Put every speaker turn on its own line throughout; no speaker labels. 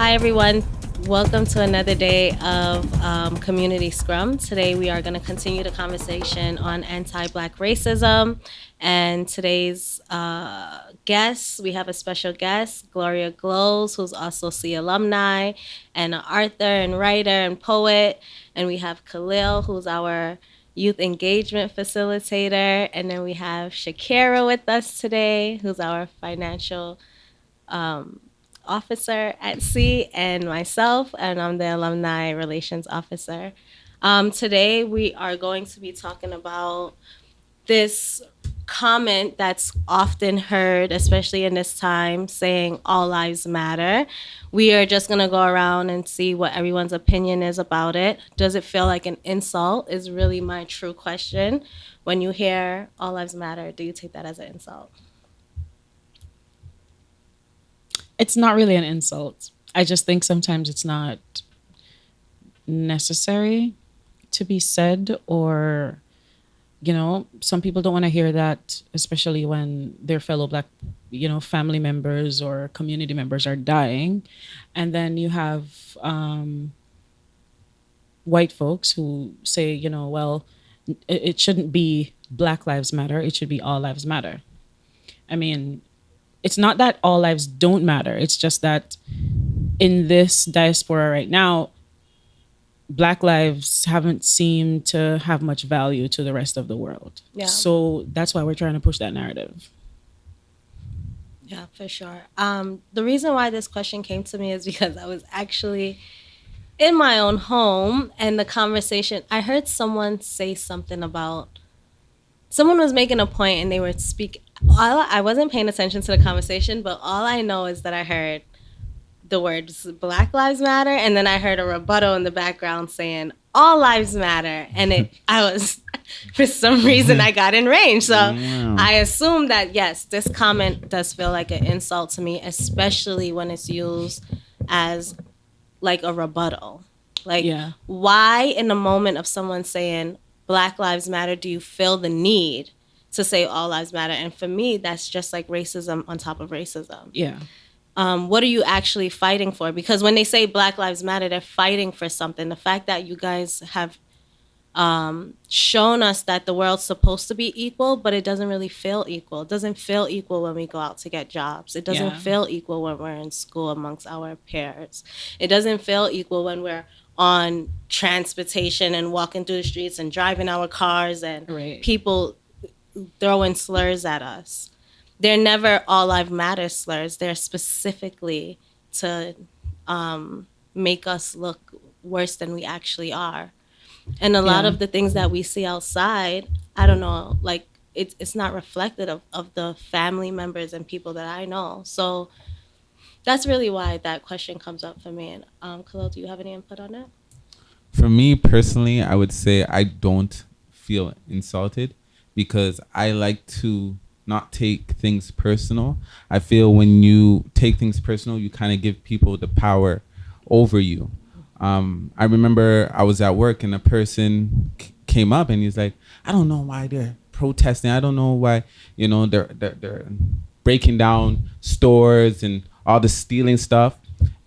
Hi, everyone. Welcome to another day of Community Scrum. Today, we are going to continue the conversation on anti-Black racism. And today's guest, we have a special guest, Gloria Glows, who's also CEE alumni, and an author and writer and poet. And we have Khalil, who's our youth engagement facilitator. And then we have Shakira with us today, who's our financial officer at CEE, and myself, and I'm the alumni relations officer. Today we are going to be talking about this comment that's often heard, especially in this time, saying all lives matter. We are just going to go around and see what everyone's opinion is about it. Does it feel like an insult is really my true question. When you hear all lives matter, do you take that as an insult?
It's not really an insult. I just think sometimes it's not necessary to be said, or some people don't want to hear that, especially when their fellow Black family members or community members are dying. And then you have white folks who say, well, it shouldn't be Black Lives Matter, it should be all lives matter. I mean, it's not that all lives don't matter. It's just that in this diaspora right now, Black lives haven't seemed to have much value to the rest of the world.
Yeah.
So that's why we're trying to push that narrative.
Yeah, for sure. The reason why this question came to me is because I was actually in my own home, and the conversation, I heard someone say something about, someone was making a point and they were speaking. I wasn't paying attention to the conversation, but all I know is that I heard the words Black Lives Matter, and then I heard a rebuttal in the background saying all lives matter, and I was, for some reason, I got enraged. So I assume that, yes, this comment does feel like an insult to me, especially when it's used as like a rebuttal. Like, why in the moment of someone saying Black Lives Matter do you feel the need to say all lives matter? And for me, that's just like racism on top of racism.
Yeah.
What are you actually fighting for? Because when they say Black Lives Matter, they're fighting for something. The fact that you guys have shown us that the world's supposed to be equal, but it doesn't really feel equal. It doesn't feel equal when we go out to get jobs. It doesn't feel equal when we're in school amongst our peers. It doesn't feel equal when we're on transportation and walking through the streets and driving our cars and people throwing slurs at us. They're never all lives matter slurs. They're specifically to make us look worse than we actually are. And a lot of the things that we see outside, I don't know, like it's not reflective of the family members and people that I know. So that's really why that question comes up for me. And Khalil, do you have any input on that?
For me personally, I would say I don't feel insulted because I like to not take things personal. I feel when you take things personal, you kind of give people the power over you. I remember I was at work and a person came up and he's like, I don't know why they're protesting. I don't know why, they're breaking down stores and all the stealing stuff.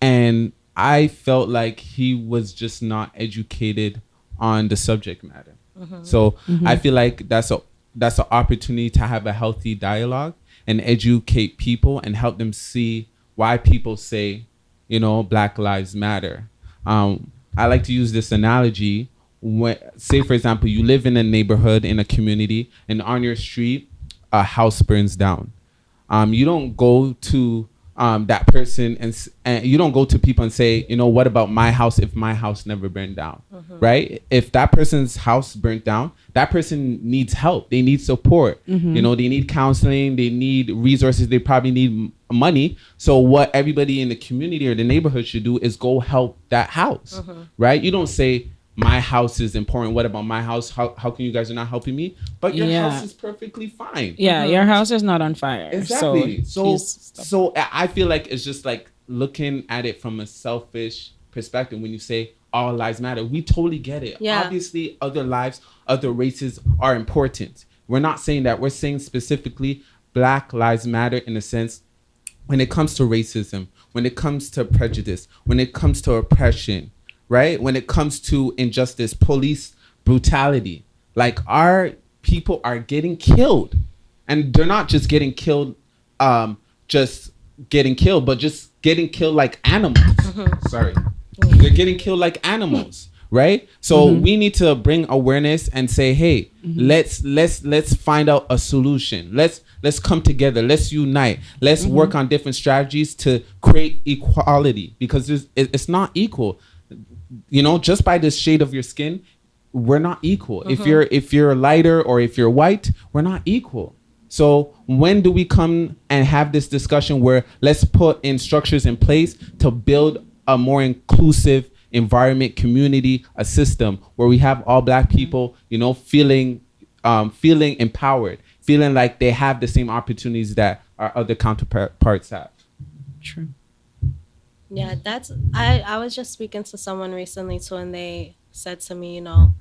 And I felt like he was just not educated on the subject matter. So I feel like that's an opportunity to have a healthy dialogue and educate people and help them see why people say, Black Lives Matter. I like to use this analogy. Say, for example, you live in a neighborhood, in a community, and on your street, a house burns down. You don't go to that person and you don't go to people and say, what about my house if my house never burned down, right? If that person's house burnt down, that person needs help. They need support. They need counseling. They need resources. They probably need money. So what everybody in the community or the neighborhood should do is go help that house, right? You don't say, my house is important. What about my house? How come you guys are not helping me? But your house is perfectly fine.
Yeah, your house is not on fire.
Exactly. So I feel like it's just like looking at it from a selfish perspective when you say all lives matter. We totally get it. Yeah. Obviously, other lives, other races are important. We're not saying that. We're saying specifically Black Lives Matter in a sense when it comes to racism, when it comes to prejudice, when it comes to oppression, right? When it comes to injustice, police brutality. Like our people are getting killed. And they're not just getting killed, just getting killed, but just getting killed like animals. Sorry. They're getting killed like animals. Right. So we need to bring awareness and say, hey, let's find out a solution. Let's come together. Let's unite. Let's work on different strategies to create equality, because it's not equal. You know, just by the shade of your skin, we're not equal. If you're lighter or if you're white, we're not equal. So when do we come and have this discussion where let's put in structures in place to build a more inclusive environment, community, a system where we have all Black people, you know, feeling empowered, feeling like they have the same opportunities that our other counterparts have.
True.
Yeah, I was just speaking to someone recently too, and they said to me, you know,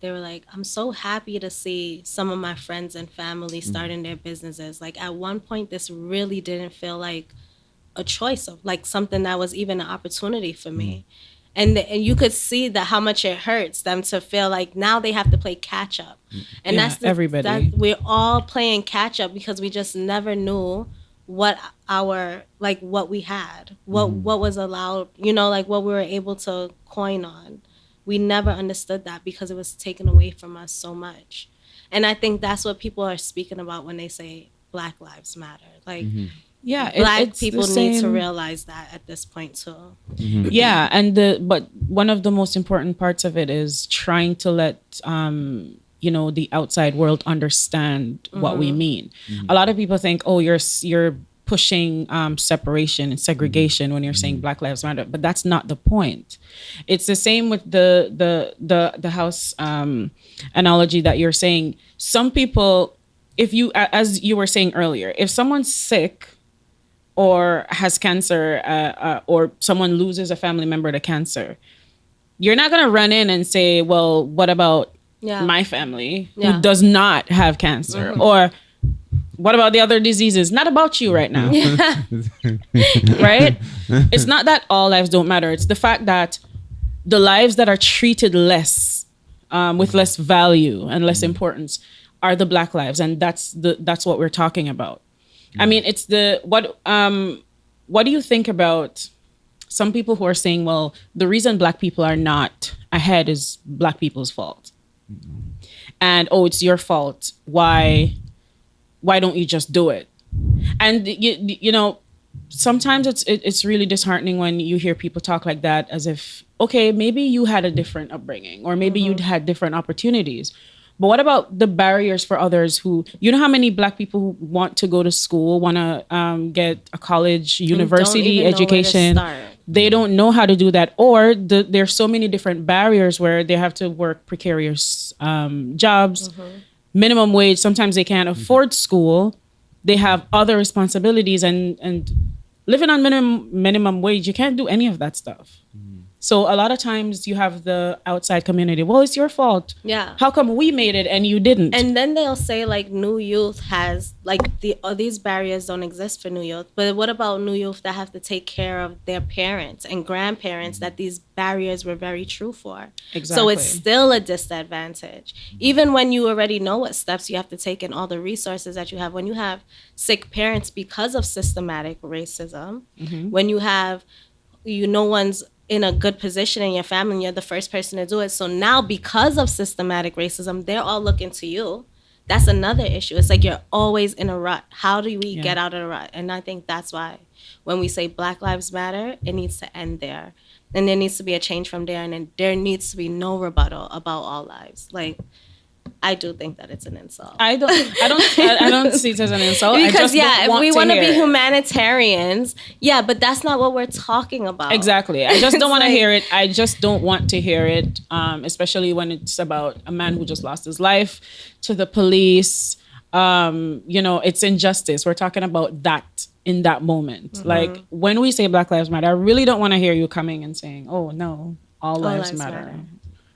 they were like, I'm so happy to see some of my friends and family starting their businesses. Like at one point, this really didn't feel like a choice of like something that was even an opportunity for me. And you could see that how much it hurts them to feel like now they have to play catch up. And
Yeah, everybody.
we're all playing catch up because we just never knew what what we had, what was allowed, you know, like what we were able to coin on. We never understood that because it was taken away from us so much. And I think that's what people are speaking about when they say Black Lives Matter. Like
Yeah,
Black
it's
people
the
need to
same-
realize that at this point too.
Yeah, and but one of the most important parts of it is trying to let you know, the outside world understand what we mean. A lot of people think, oh, you're pushing separation and segregation when you're saying Black Lives Matter, but that's not the point. It's the same with the house analogy that you're saying. Some people, if you, as you were saying earlier, if someone's sick or has cancer, or someone loses a family member to cancer, you're not going to run in and say, well, what about my family who does not have cancer? Or what about the other diseases? Not about you right now. Right? It's not that all lives don't matter. It's the fact that the lives that are treated less, with less value and less importance, are the Black lives. And that's what we're talking about. I mean, it's what do you think about some people who are saying, well, the reason Black people are not ahead is Black people's fault. And, oh, it's your fault. Why don't you just do it? And, you know, sometimes it's really disheartening when you hear people talk like that, as if, okay, maybe you had a different upbringing, or maybe you'd had different opportunities. But what about the barriers for others who, you know, how many Black people who want to go to school, want to get a college, university education, they don't know how to do that. Or there's so many different barriers where they have to work precarious jobs, minimum wage. Sometimes they can't afford school. They have other responsibilities, and living on minimum wage, you can't do any of that stuff. So a lot of times you have the outside community, well, it's your fault.
Yeah.
How come we made it and you didn't?
And then they'll say like new youth has like these barriers don't exist for new youth. But what about new youth that have to take care of their parents and grandparents that these barriers were very true for?
Exactly.
So it's still a disadvantage. Even when you already know what steps you have to take and all the resources that you have, when you have sick parents because of systematic racism, when you have, no one's in a good position in your family and you're the first person to do it. So now because of systematic racism, they're all looking to you. That's another issue. It's like you're always in a rut. How do we get out of the rut? And I think that's why when we say Black Lives Matter, it needs to end there. And there needs to be a change from there. And then there needs to be no rebuttal about all lives. Like, I do think that it's an insult.
I don't see it as an insult.
Because if we want to be
it.
humanitarians, but that's not what we're talking about.
Exactly. I just don't want to hear it. I just don't want to hear it, especially when it's about a man who just lost his life to the police. You know, it's injustice. We're talking about that in that moment. Like when we say Black Lives Matter, I really don't want to hear you coming and saying, oh no, all lives matter.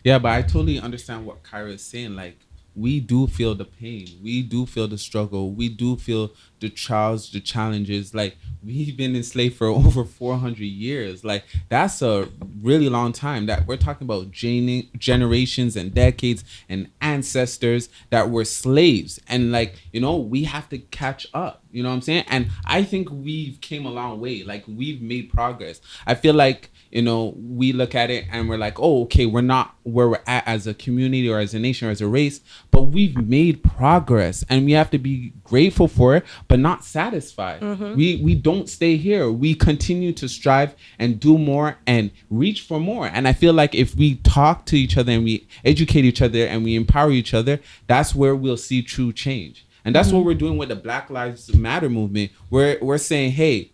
Yeah, but I totally understand what Kyra is saying. Like, we do feel the pain. We do feel the struggle. We do feel the trials, the challenges. Like, we've been enslaved for over 400 years. Like, that's a really long time. That we're talking about generations and decades and ancestors that were slaves. And like, we have to catch up. You know what I'm saying? And I think we've came a long way. Like, we've made progress. I feel like, we look at it and we're like, oh, okay, we're not where we're at as a community or as a nation or as a race, but we've made progress and we have to be grateful for it, but not satisfied. We don't stay here. We continue to strive and do more and reach for more. And I feel like if we talk to each other and we educate each other and we empower each other, that's where we'll see true change. And that's what we're doing with the Black Lives Matter movement. We're saying, hey,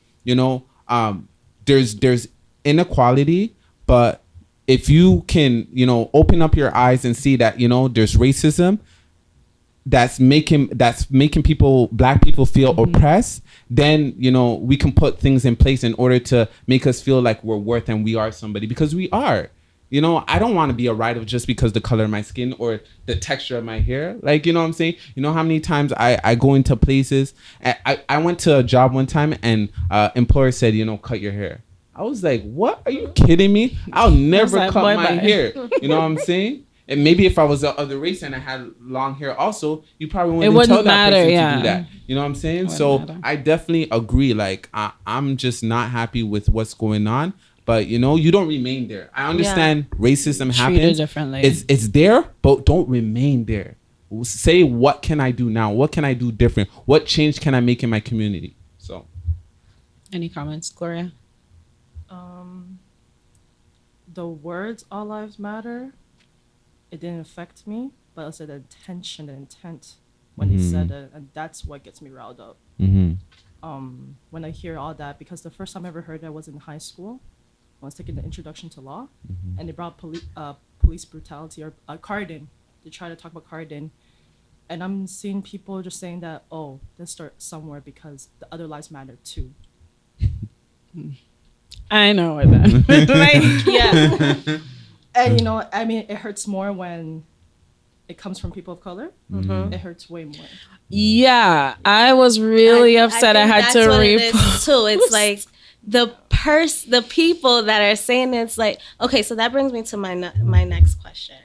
there's inequality, but if you can, open up your eyes and see that, there's racism that's making Black people feel oppressed, then, we can put things in place in order to make us feel like we're worth and we are somebody, because we are. I don't want to be a writer just because the color of my skin or the texture of my hair. Like, you know what I'm saying? You know how many times I go into places. I went to a job one time and employer said, cut your hair. I was like, what? Are you kidding me? I'll never cut my hair. You know what I'm saying? And maybe if I was of the race and I had long hair also, you probably wouldn't tell that person to do that. You know what I'm saying? So I definitely agree. Like, I'm just not happy with what's going on. But, you don't remain there. I understand racism happens.
Differently.
It's there, but don't remain there. Say, what can I do now? What can I do different? What change can I make in my community? So,
any comments, Gloria?
The words "all lives matter," it didn't affect me, but also the intention, the intent when they said it, and that's what gets me riled up. When I hear all that, because the first time I ever heard that was in high school. I was taking the introduction to law, and they brought police brutality or Cardin. They try to talk about Cardin, and I'm seeing people just saying that, oh, let's start somewhere because the other lives matter too.
I know what that. Like,
yeah. And it hurts more when it comes from people of color. It hurts way more.
Yeah, I was really upset. I had to
repost too. It's like the people that are saying it's like, okay, so that brings me to my next question,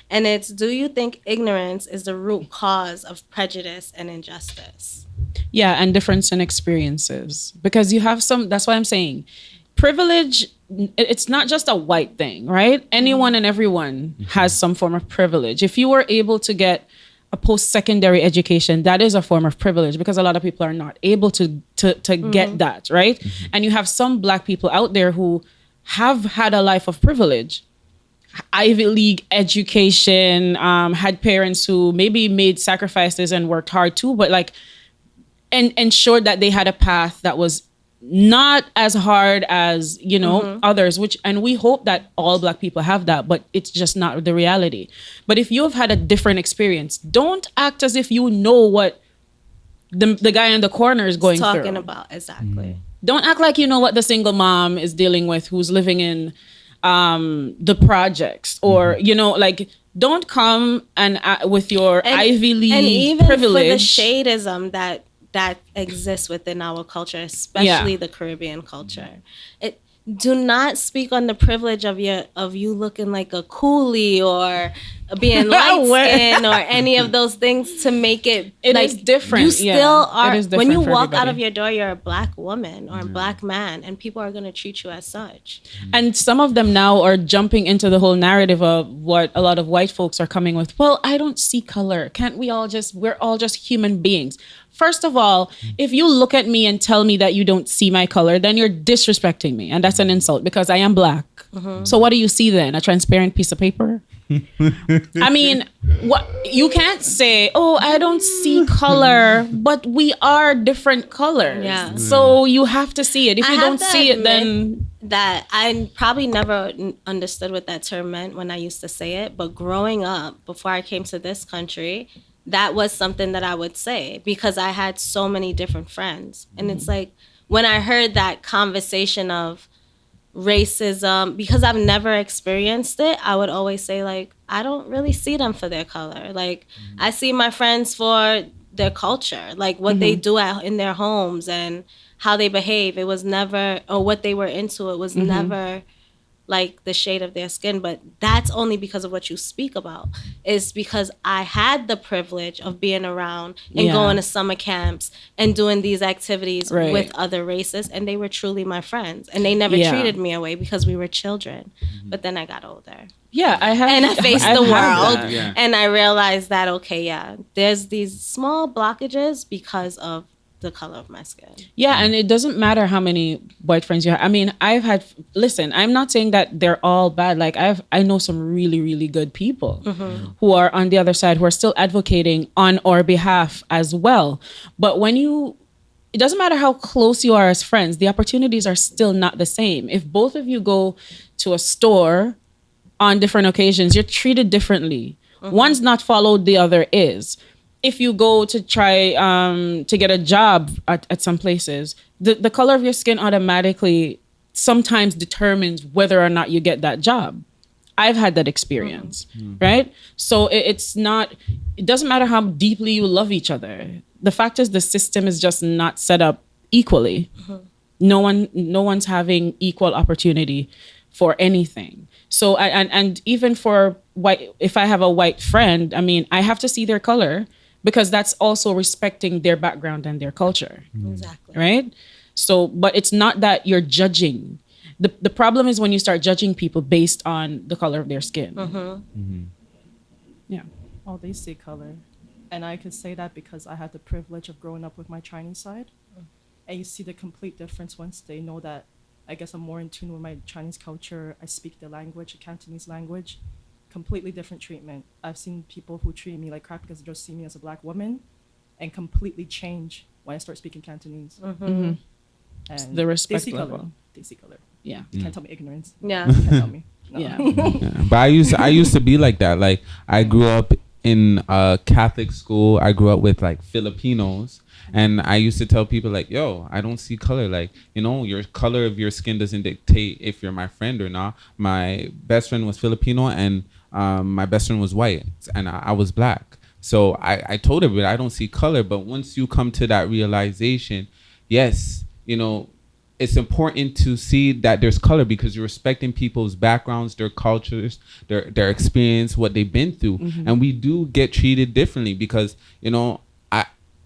and it's, do you think ignorance is the root cause of prejudice and injustice?
Yeah, and difference in experiences, because you have some. That's why I'm saying privilege. It's not just a white thing, right? Anyone and everyone has some form of privilege. If you were able to get a post-secondary education, that is a form of privilege, because a lot of people are not able to get that, right? And you have some Black people out there who have had a life of privilege, Ivy League education, had parents who maybe made sacrifices and worked hard too, but like, and ensured that they had a path that was not as hard as, others, and we hope that all Black people have that, but it's just not the reality. But if you've had a different experience, don't act as if you know what the guy in the corner is going
talking
through.
About exactly.
Don't act like you know what the single mom is dealing with who's living in the projects, or like, don't come and with your Ivy League and even privilege
for the shadeism that exists within our culture, especially the Caribbean culture. Do not speak on the privilege of you looking like a coolie or being light skinned or any of those things to make it like,
is different.
You still are. When you walk
everybody.
out of your door, you're a Black woman or a Black man, and people are going to treat you as such.
And some of them now are jumping into the whole narrative of what a lot of white folks are coming with. Well, I don't see color. Can't we all we're all just human beings. First of all, if you look at me and tell me that you don't see my color, then you're disrespecting me. And that's an insult, because I am Black. So what do you see then? A transparent piece of paper? I mean, what you can't say, oh, I don't see color, but we are different colors.
Yeah.
So you have to see it. If you don't see it, then
that I probably never understood what that term meant when I used to say it. But growing up, before I came to this country, that was something that I would say, because I had so many different friends. And it's like, when I heard that conversation of racism, because I've never experienced it, I would always say, like, I don't really see them for their color. Like, I see my friends for their culture, like what they do in their homes and how they behave. It was never, or what they were into. It was never like the shade of their skin. But that's only because of what you speak about. It's because I had the privilege of being around and
Yeah.
going to summer camps and doing these activities
Right.
with other races, and they were truly my friends, and they never
Yeah.
treated me away because we were children. But then I got older
Yeah, I have.
and I faced
I've
the
had
world,
that.
Yeah.
and I realized that, okay, yeah, there's these small blockages because of the color of my skin.
Yeah, and it doesn't matter how many white friends you have. I mean, I've had. Listen, I'm not saying that they're all bad. Like I know some really, really good people who are on the other side who are still advocating on our behalf as well. But when it doesn't matter how close you are as friends, the opportunities are still not the same. If both of you go to a store on different occasions, you're treated differently. One's not followed, the other is. If you go to try to get a job at some places, the color of your skin automatically sometimes determines whether or not you get that job. I've had that experience, right? So it doesn't matter how deeply you love each other. The fact is the system is just not set up equally. No one's having equal opportunity for anything. So and even for white, if I have a white friend, I mean, I have to see their color because that's also respecting their background and their culture,
Exactly.
right? So, but it's not that you're judging. The problem is when you start judging people based on the color of their skin. Yeah.
Oh, they see color. And I could say that because I had the privilege of growing up with my Chinese side. And you see the complete difference once they know that I guess I'm more in tune with my Chinese culture. I speak the language, the Cantonese language. Completely different treatment. I've seen people who treat me like crap because they just see me as a black woman and completely change when I start speaking Cantonese. And
The respect
they see
level.
color. They see color.
Yeah.
You can't tell me ignorance.
Yeah.
You can't tell me. No.
Yeah.
Yeah. But I used to be like that. Like I grew up in a Catholic school. I grew up with like Filipinos, and I used to tell people like, "Yo, I don't see color. Like, you know, your color of your skin doesn't dictate if you're my friend or not." My best friend was Filipino, and my best friend was white, and I was black. So I told everybody I don't see color. But once you come to that realization, yes, you know, it's important to see that there's color because you're respecting people's backgrounds, their cultures, their experience, what they've been through. And we do get treated differently because, you know,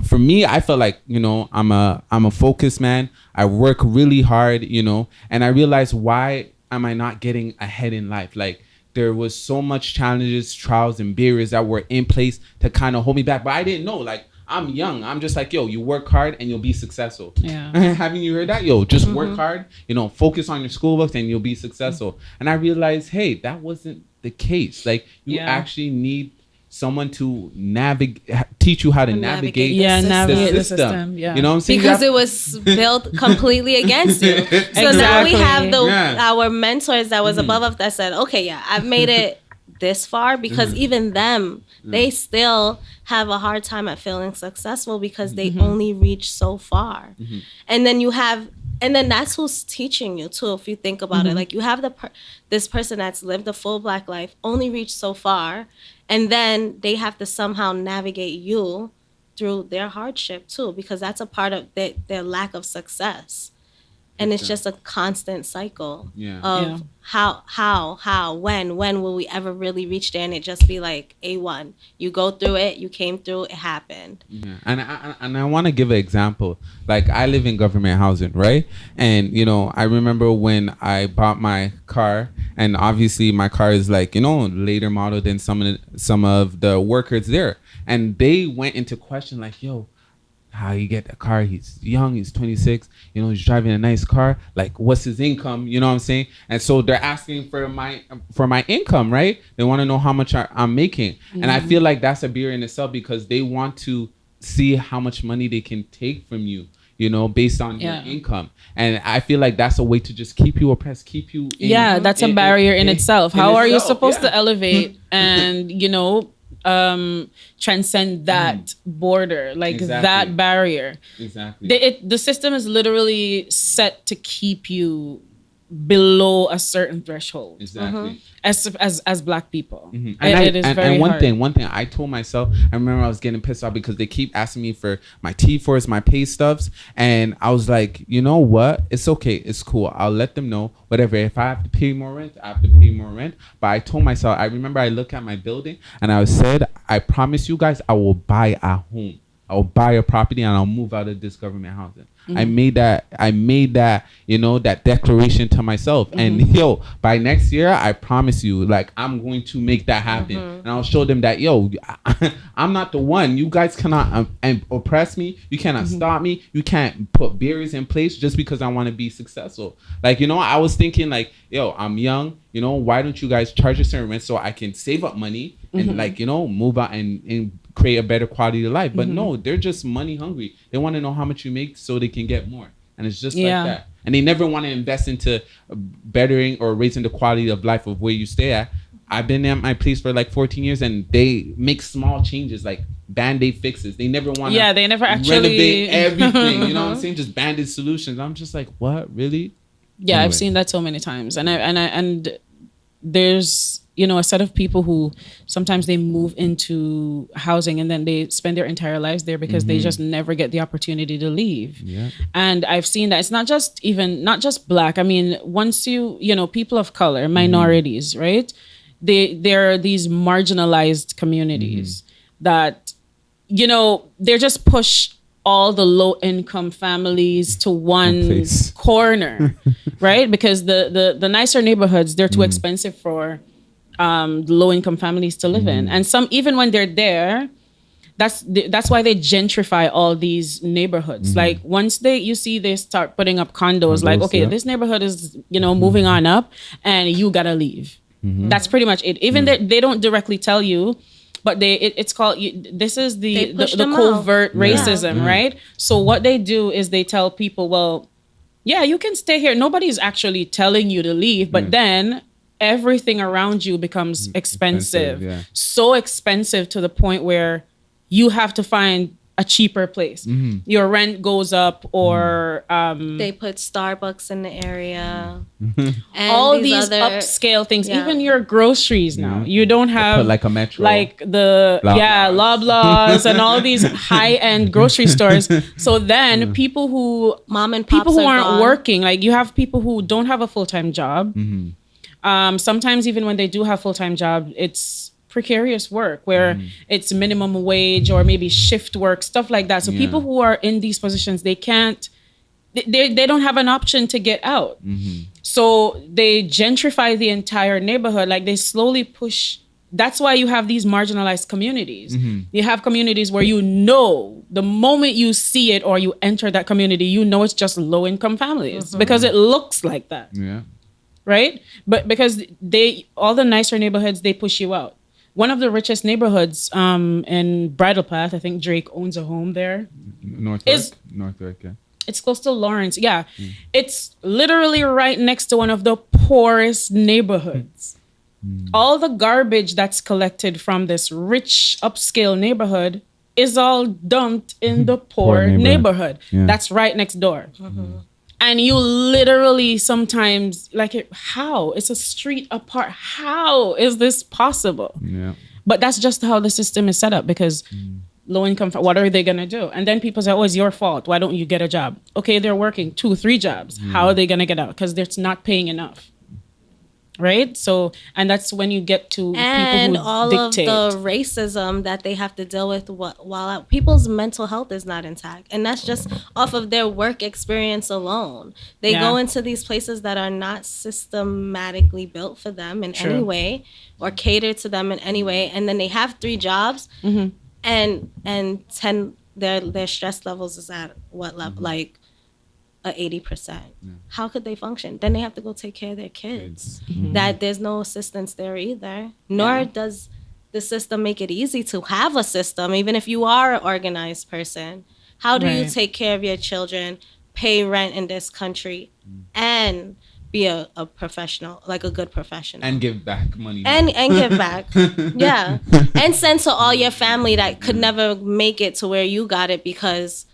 for me, I felt like, you know, I'm a focused man. I work really hard, you know, and I realized, why am I not getting ahead in life? Like, there was so much challenges, trials, and barriers that were in place to kind of hold me back. But I didn't know, like, I'm young. I'm just like, yo, you work hard and you'll be successful.
Yeah.
Haven't you heard that? Yo, just work hard, you know, focus on your schoolwork and you'll be successful. And I realized, hey, that wasn't the case. Like, you
Yeah.
actually need someone to teach you how to navigate
Yeah,
system.
navigate the system. Yeah.
You know what I'm saying?
Because it was built completely against you. So now we
Exactly.
have
Yeah.
our mentors that was above us that said, okay, yeah, I've made it this far, because even them, they still have a hard time at feeling successful because they only reach so far. And then that's who's teaching you too, if you think about it. Like, you have this person that's lived a full black life, only reached so far, and then they have to somehow navigate you through their hardship too, because that's a part of their lack of success. And it's just a constant cycle of when will we ever really reach there? And it just be like, A1, you go through it, you came through, it happened.
Yeah. And I want to give an example. Like, I live in government housing, right? And, you know, I remember when I bought my car, and obviously my car is like, you know, later model than some of the workers there. And they went into question like, yo, how you get the car? He's young, he's 26, you know, he's driving a nice car. Like, what's his income? You know what I'm saying? And so they're asking for my income, right? They want to know how much I'm making. And I feel like that's a barrier in itself because they want to see how much money they can take from you, you know, based on your income. And I feel like that's a way to just keep you oppressed, keep you
that's a barrier in itself. How are you supposed to
yeah.
elevate and, you know, transcend that border, like that barrier?
Exactly.
The system is literally set to keep you below a certain threshold
Exactly.
as black people.
And,
It is very
one
hard.
thing I told myself, I remember I was getting pissed off because they keep asking me for my T4s, my pay stubs, and I was like, you know what? It's okay, it's cool. I'll let them know. Whatever. If I have to pay more rent, I have to pay more rent. But I told myself, I remember I looked at my building and I said, I promise you guys, I will buy a home. I'll buy a property and I'll move out of this government housing. I made that, you know, that declaration to myself. And yo, by next year, I promise you, like, I'm going to make that happen. And I'll show them that, yo, I'm not the one. You guys cannot oppress me. You cannot stop me. You can't put barriers in place just because I want to be successful. Like, you know, I was thinking like, yo, I'm young. You know, why don't you guys charge a certain rent so I can save up money and like, you know, move out and create a better quality of life? But no, they're just money hungry. They want to know how much you make so they can get more. And it's just like that. And they never want to invest into bettering or raising the quality of life of where you stay at. I've been at my place for like 14 years and they make small changes like band-aid fixes. They never want to
they never actually
renovate everything. You know what I'm saying? Just band-aid solutions. I'm just like, what? Really?
Yeah,
Anyway.
I've seen that so many times, and there's, you know, a set of people who sometimes they move into housing and then they spend their entire lives there because they just never get the opportunity to leave.
Yeah.
And I've seen that it's not just black. I mean, once you know, people of color, minorities, right? There are these marginalized communities that, you know, they're just pushed all the low income families to one
place.
corner, right? Because the nicer neighborhoods, they're too expensive for the low income families to live in. And some, even when they're there, that's why they gentrify all these neighborhoods. Like once they start putting up condos, like, okay, this neighborhood is, you know, moving on up and you gotta leave. That's pretty much it. Even they don't directly tell you, but it's called, this is the covert racism, right? So what they do is they tell people, well, yeah, you can stay here. Nobody's actually telling you to leave, but then everything around you becomes expensive. So expensive to the point where you have to find a cheaper place. Your rent goes up, or
they put Starbucks in the area. And
all these
other
upscale things. Even your groceries now, you don't have
Put like a Metro,
like the Loblaws and all these high end grocery stores. So then people who
mom and
people
pops
who
are
aren't
gone.
working, like you have people who don't have a full-time job. Sometimes even when they do have full-time job, it's precarious work where it's minimum wage or maybe shift work, stuff like that. So people who are in these positions, they don't have an option to get out. So they gentrify the entire neighborhood. Like they slowly push. That's why you have these marginalized communities. You have communities where, you know, the moment you see it or you enter that community, you know it's just low income families because it looks like that.
Yeah.
Right? But because all the nicer neighborhoods, they push you out. One of the richest neighborhoods in Bridle Path, I think Drake owns a home there.
Northwark, yeah.
It's close to Lawrence. Yeah. It's literally right next to one of the poorest neighborhoods. All the garbage that's collected from this rich upscale neighborhood is all dumped in the poor neighborhood.
Yeah.
That's right next door. And you literally sometimes how? It's a street apart. How is this possible?
Yeah.
But that's just how the system is set up, because low income, what are they going to do? And then people say, oh, it's your fault. Why don't you get a job? Okay, they're working 2-3 jobs. How are they going to get out? Because they're not paying enough. Right? So, and that's when you get to
and
people who
all
dictate.
of the racism that they have to deal with while people's mental health is not intact, and that's just off of their work experience alone. They go into these places that are not systematically built for them in any way or catered to them in any way, and then they have 3 jobs and 10 their stress levels is at what level? Like 80%. How could they function? Then they have to go take care of their kids. That there's no assistance there either. Nor does the system make it easy to have a system, even if you are an organized person. How do you take care of your children, pay rent in this country, and be a professional, like a good professional?
And give back money.
And give back. Yeah. And send to all your family that could never make it to where you got it because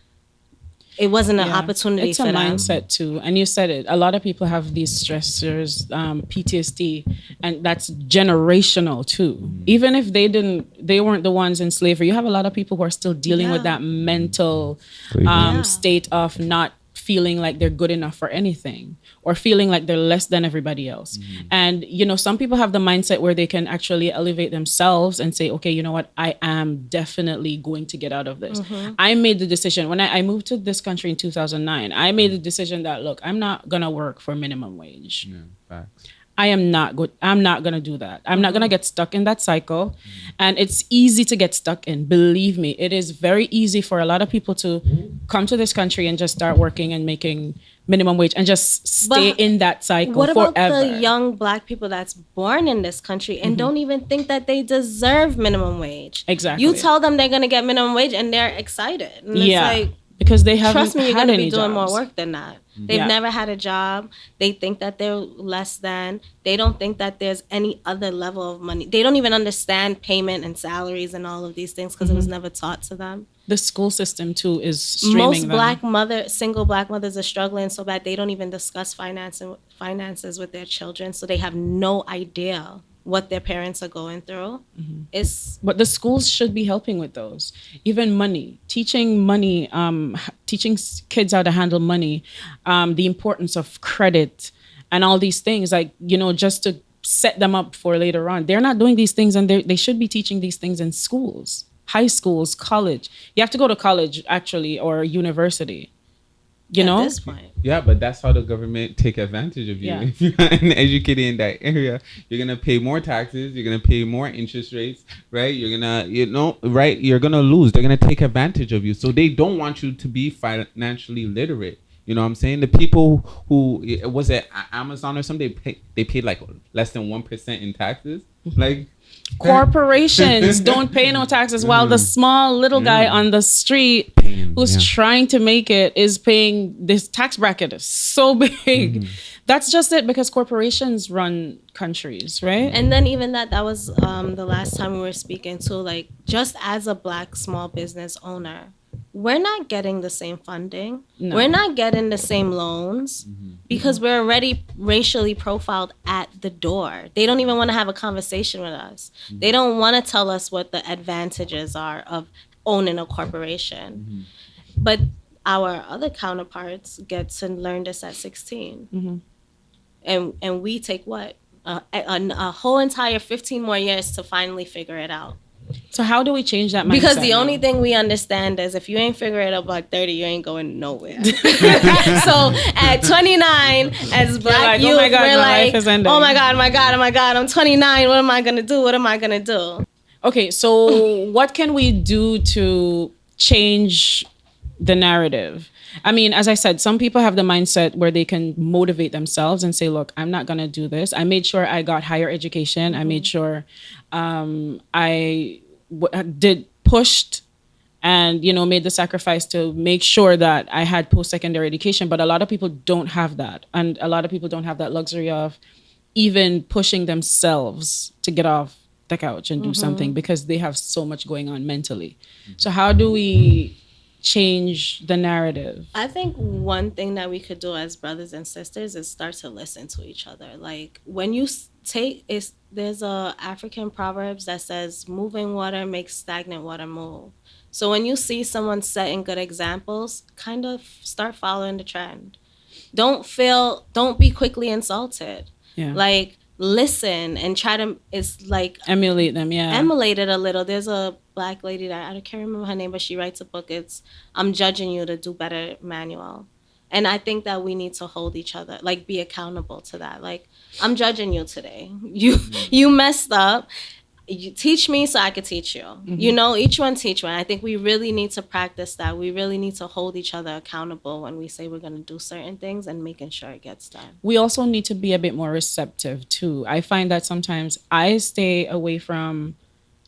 it wasn't an
Yeah.
opportunity
It's
for
a
them.
mindset too, and you said it. A lot of people have these stressors, PTSD, and that's generational too. Even if they weren't the ones in slavery. You have a lot of people who are still dealing with
Yeah.
that mental
Yeah.
state of not feeling like they're good enough for anything or feeling like they're less than everybody else. And some people have the mindset where they can actually elevate themselves and say, okay, you know what, I am definitely going to get out of this. I made the decision when I moved to this country in 2009. I made the decision that, look, I'm not gonna work for minimum wage.
Yeah, facts.
I am not good. I'm not going to do that. I'm not going to get stuck in that cycle. And it's easy to get stuck in. Believe me, it is very easy for a lot of people to come to this country and just start working and making minimum wage and just stay
But
in that cycle
what about
forever.
the young Black people that's born in this country and don't even think that they deserve minimum wage?
Exactly.
You tell them they're gonna get minimum wage and they're excited. And
Yeah.
it's like,
Because they haven't
trust me, you're
had
gonna
any
be doing more
jobs.
work than that. They've
Yeah.
never had a job. They think that they're less than. They don't think that there's any other level of money. They don't even understand payment and salaries and all of these things because it was never taught to them.
The school system too is streaming
Most
them.
single Black mothers are struggling so bad they don't even discuss finances with their children, so they have no idea what their parents are going through. It's
But the schools should be helping with those. Even teaching money, teaching kids how to handle money, the importance of credit and all these things, like, just to set them up for later on. They're not doing these things, and they should be teaching these things in schools, high schools, college. You have to go to college, actually, or university.
at this point.
Yeah, but that's how the government take advantage of you.
Yeah.
If you're not educated in that area, you're gonna pay more taxes. You're gonna pay more interest rates, right? You're gonna, right? You're gonna lose. They're gonna take advantage of you. So they don't want you to be financially literate. You know what I'm saying? The people who was it Amazon or something, they paid like less than 1% in taxes. Like
Corporations don't pay no taxes, while the small little guy on the street who's trying to make it is paying. This tax bracket is so big. That's just it, because corporations run countries, right?
And then even that was the last time we were speaking to, like, just as a Black small business owner, we're not getting the same funding.
No.
We're not getting the same loans because we're already racially profiled at the door. They don't even want to have a conversation with us. They don't want to tell us what the advantages are of owning a corporation. But our other counterparts get to learn this at 16. And we take what? A whole entire 15 more years to finally figure it out.
So how do we change that mindset?
Because the
now?
only thing we understand is if you ain't figure it out by 30, you ain't going nowhere. So at 29, as Black
like,
youth,
oh my God,
we're
my life
like,
is ending.
oh my God, I'm 29. What am I going to do? What am I going to do?
Okay, so what can we do to change the narrative? I mean, as I said, some people have the mindset where they can motivate themselves and say, look, I'm not going to do this. I made sure I got higher education. I made sure did pushed and, made the sacrifice to make sure that I had post-secondary education. But a lot of people don't have that. And a lot of people don't have that luxury of even pushing themselves to get off the couch and do something because they have so much going on mentally. So how do we change the narrative?
I think one thing that we could do as brothers and sisters is start to listen to each other. Like when you there's a African proverbs that says moving water makes stagnant water move. So when you see someone setting good examples, kind of start following the trend. Don't be quickly insulted.
Yeah.
Like listen and try to, it's like
Emulate them, yeah.
emulate it a little. There's a Black lady that I can't remember her name, but she writes a book. It's I'm Judging You to Do Better manual. And I think that we need to hold each other, like be accountable to that. Like I'm judging you today. You messed up. You teach me so I could teach you. Each one teach one. I think we really need to practice that. We really need to hold each other accountable when we say we're going to do certain things and making sure it gets done.
We also need to be a bit more receptive too. I find that sometimes I stay away from,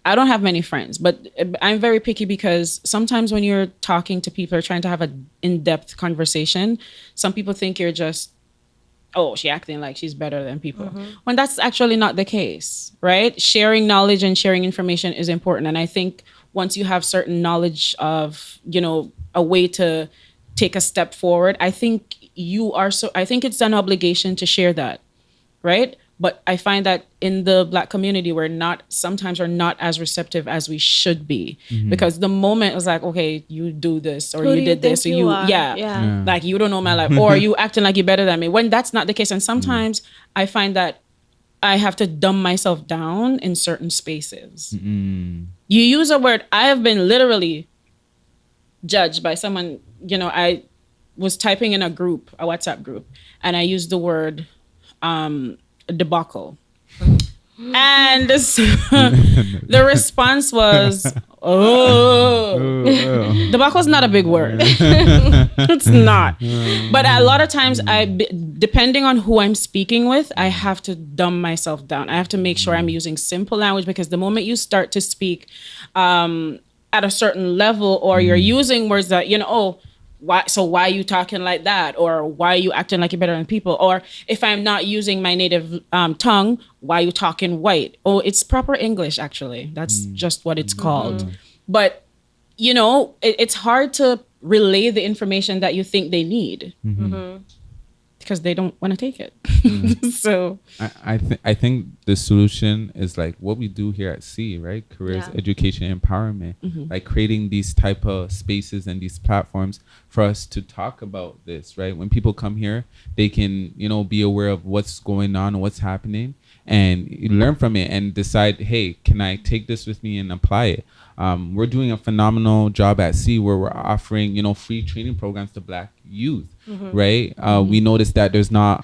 I don't have many friends, but I'm very picky because sometimes when you're talking to people or trying to have an in-depth conversation, some people think you're just, oh, she acting like she's better than people. When that's actually not the case, right? Sharing knowledge and sharing information is important. And I think once you have certain knowledge of, a way to take a step forward, I think I think it's an obligation to share that, right? But I find that in the Black community, sometimes we're not as receptive as we should be, because the moment it was like, okay, you do this or
Who
you
do you
did this
think
or
you are?
yeah,
Yeah.
like you don't know my life, or you acting like you're better than me, when that's not the case. And sometimes I find that I have to dumb myself down in certain spaces. You use a word. I have been literally judged by someone. I was typing in a WhatsApp group, and I used the word debacle. And the response was, oh, debacle is not a big word. It's not. But a lot of times, depending on who I'm speaking with, I have to dumb myself down. I have to make sure I'm using simple language, because the moment you start to speak at a certain level, or you're using words that, why are you talking like that, or why are you acting like you're better than people, or if I'm not using my native tongue, why are you talking white? Oh, it's proper English, actually. That's just what it's called. But it's hard to relay the information that you think they need, because they don't want to take it. So
I think the solution is like what we do here at CEE, right? Careers,
Yeah.
education, empowerment, like creating these type of spaces and these platforms for us to talk about this, right? When people come here, they can, be aware of what's going on and what's happening, and learn from it and decide, hey, can I take this with me and apply it? We're doing a phenomenal job at CEE where we're offering, free training programs to Black youth, right? We noticed that there's not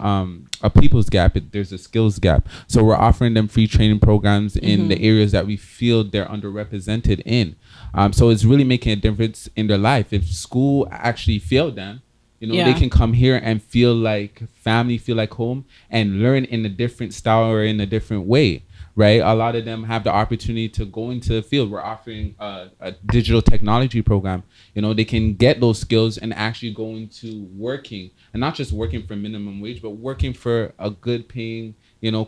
a people's gap, there's a skills gap. So we're offering them free training programs in the areas that we feel they're underrepresented in. So it's really making a difference in their life. If school actually failed them, they can come here and feel like family, feel like home, and learn in a different style or in a different way. Right, a lot of them have the opportunity to go into the field. We're offering a digital technology program. They can get those skills and actually go into working, and not just working for minimum wage, but working for a good paying,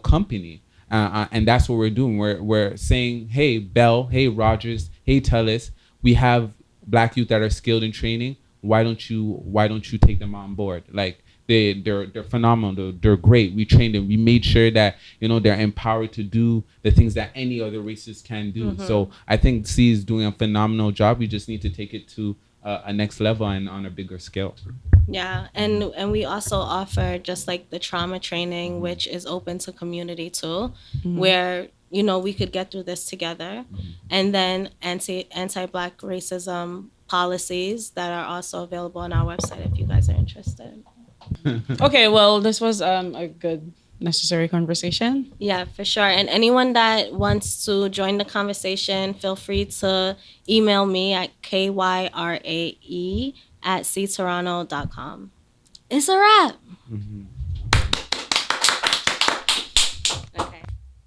company. And that's what we're doing. We're saying, hey, Bell, hey, Rogers, hey, Telus, we have Black youth that are skilled in training. Why don't you take them on board? Like, they're phenomenal. They're great. We trained them. We made sure that they're empowered to do the things that any other races can do. So I think CEE is doing a phenomenal job. We just need to take it to a next level and on a bigger scale.
Yeah, and we also offer just like the trauma training, which is open to community too, where we could get through this together, and then anti-Black racism policies that are also available on our website if you guys are interested.
okay, well, this was a good, necessary conversation.
Yeah, for sure. And anyone that wants to join the conversation, feel free to email me at kyrae@ctoronto.com. It's a wrap.